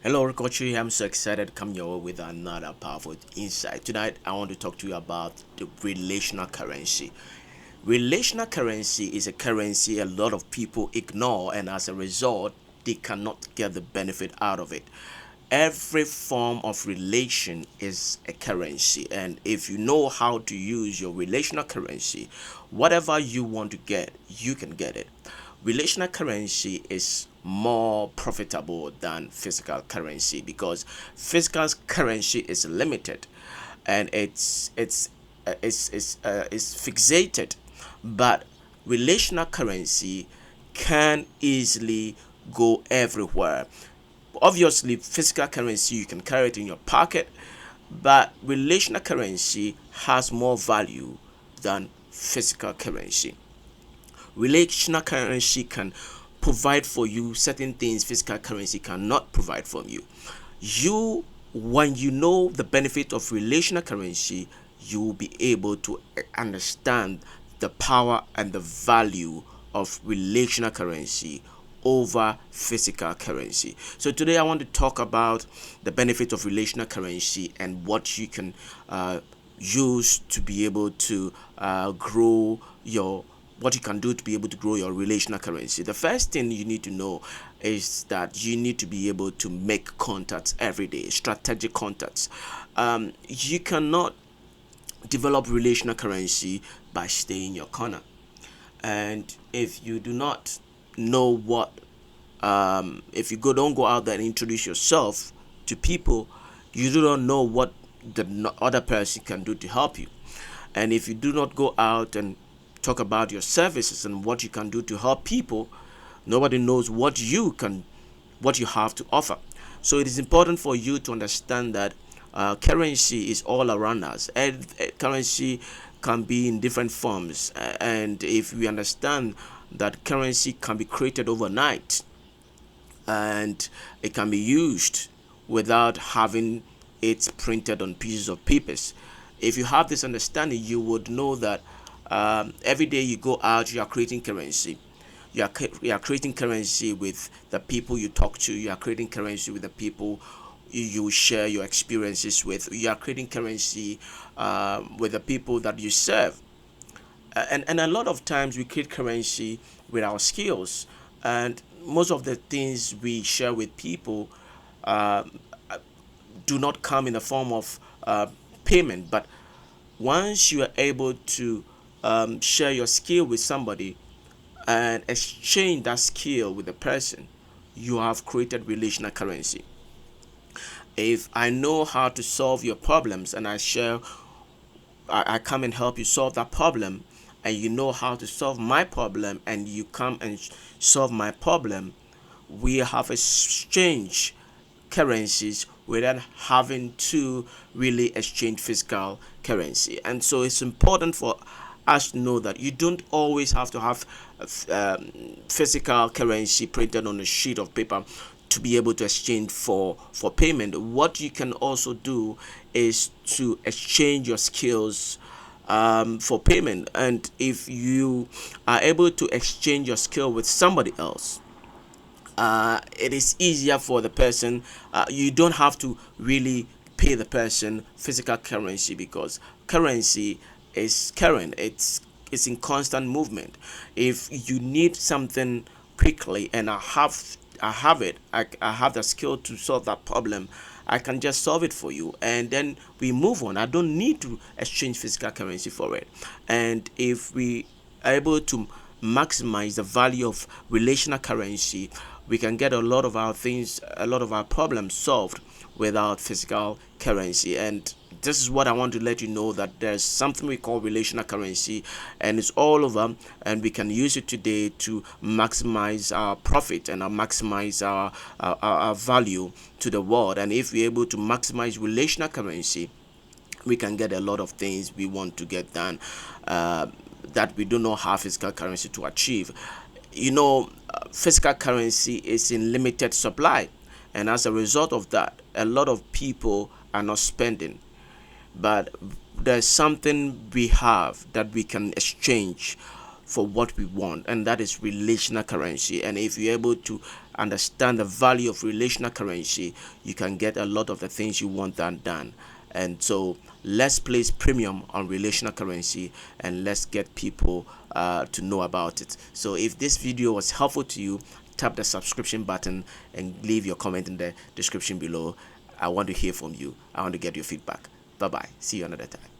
Hello, Coach. I'm so excited to come your way with another powerful insight. Tonight, I want to talk to you about the relational currency. Relational currency is a currency a lot of people ignore, and as a result, they cannot get the benefit out of it. Every form of relation is a currency, and if you know how to use your relational currency, whatever you want to get, you can get it. Relational currency is more profitable than physical currency because physical currency is limited and it's fixated, but relational currency can easily go everywhere. Obviously, physical currency you can carry it in your pocket, but relational currency has more value than physical currency. Relational currency can provide for you certain things physical currency cannot provide for you. You, when you know the benefit of relational currency, you will be able to understand the power and the value of relational currency over physical currency. So today I want to talk about the benefit of relational currency and what you can use to be able to grow your what you can do to be able to grow your relational currency. The first thing you need to know is that you need to be able to make contacts every day, strategic contacts. You cannot develop relational currency by staying in your corner. And if you do not know if you don't go out there and introduce yourself to people, you do not know what the other person can do to help you. And if you do not go out and talk about your services and what you can do to help people, nobody knows what you have to offer. So it is important for you to understand that currency is all around us, and currency can be in different forms. And if we understand that currency can be created overnight and it can be used without having it printed on pieces of papers. If you have this understanding, you would know that every day you go out, you are creating currency. You are creating currency with the people you talk to. You are creating currency with the people you share your experiences with. You are creating currency with the people that you serve. And a lot of times we create currency with our skills, and most of the things we share with people uh, do not come in the form of payment. But once you are able to share your skill with somebody and exchange that skill with the person, you have created relational currency. If I know how to solve your problems and I come and help you solve that problem, and you know how to solve my problem and you come and solve my problem, we have exchanged currencies without having to really exchange physical currency. And so it's important for us to know that you don't always have to have physical currency printed on a sheet of paper to be able to exchange for payment. What you can also do is to exchange your skills for payment. And if you are able to exchange your skill with somebody else, it is easier for the person. You don't have to really pay the person physical currency because currency is current. It's in constant movement. If you need something quickly and I have it, I have the skill to solve that problem, I can just solve it for you and then we move on. I don't need to exchange physical currency for it. And if we are able to maximize the value of relational currency, we can get a lot of our problems solved without physical currency. And this is what I want to let you know, that there's something we call relational currency and it's all over, and we can use it today to maximize our profit and maximize our value to the world. And if we're able to maximize relational currency, we can get a lot of things we want to get done that we do not have physical currency to achieve. Physical currency is in limited supply, and as a result of that, a lot of people are not spending. But there's something we have that we can exchange for what we want, and that is relational currency. And if you're able to understand the value of relational currency, you can get a lot of the things you want done. And so let's place premium on relational currency, and let's get people to know about it. So if this video was helpful to you, tap the subscription button and leave your comment in the description below. I want to hear from you. I want to get your feedback. Bye bye. See you another time.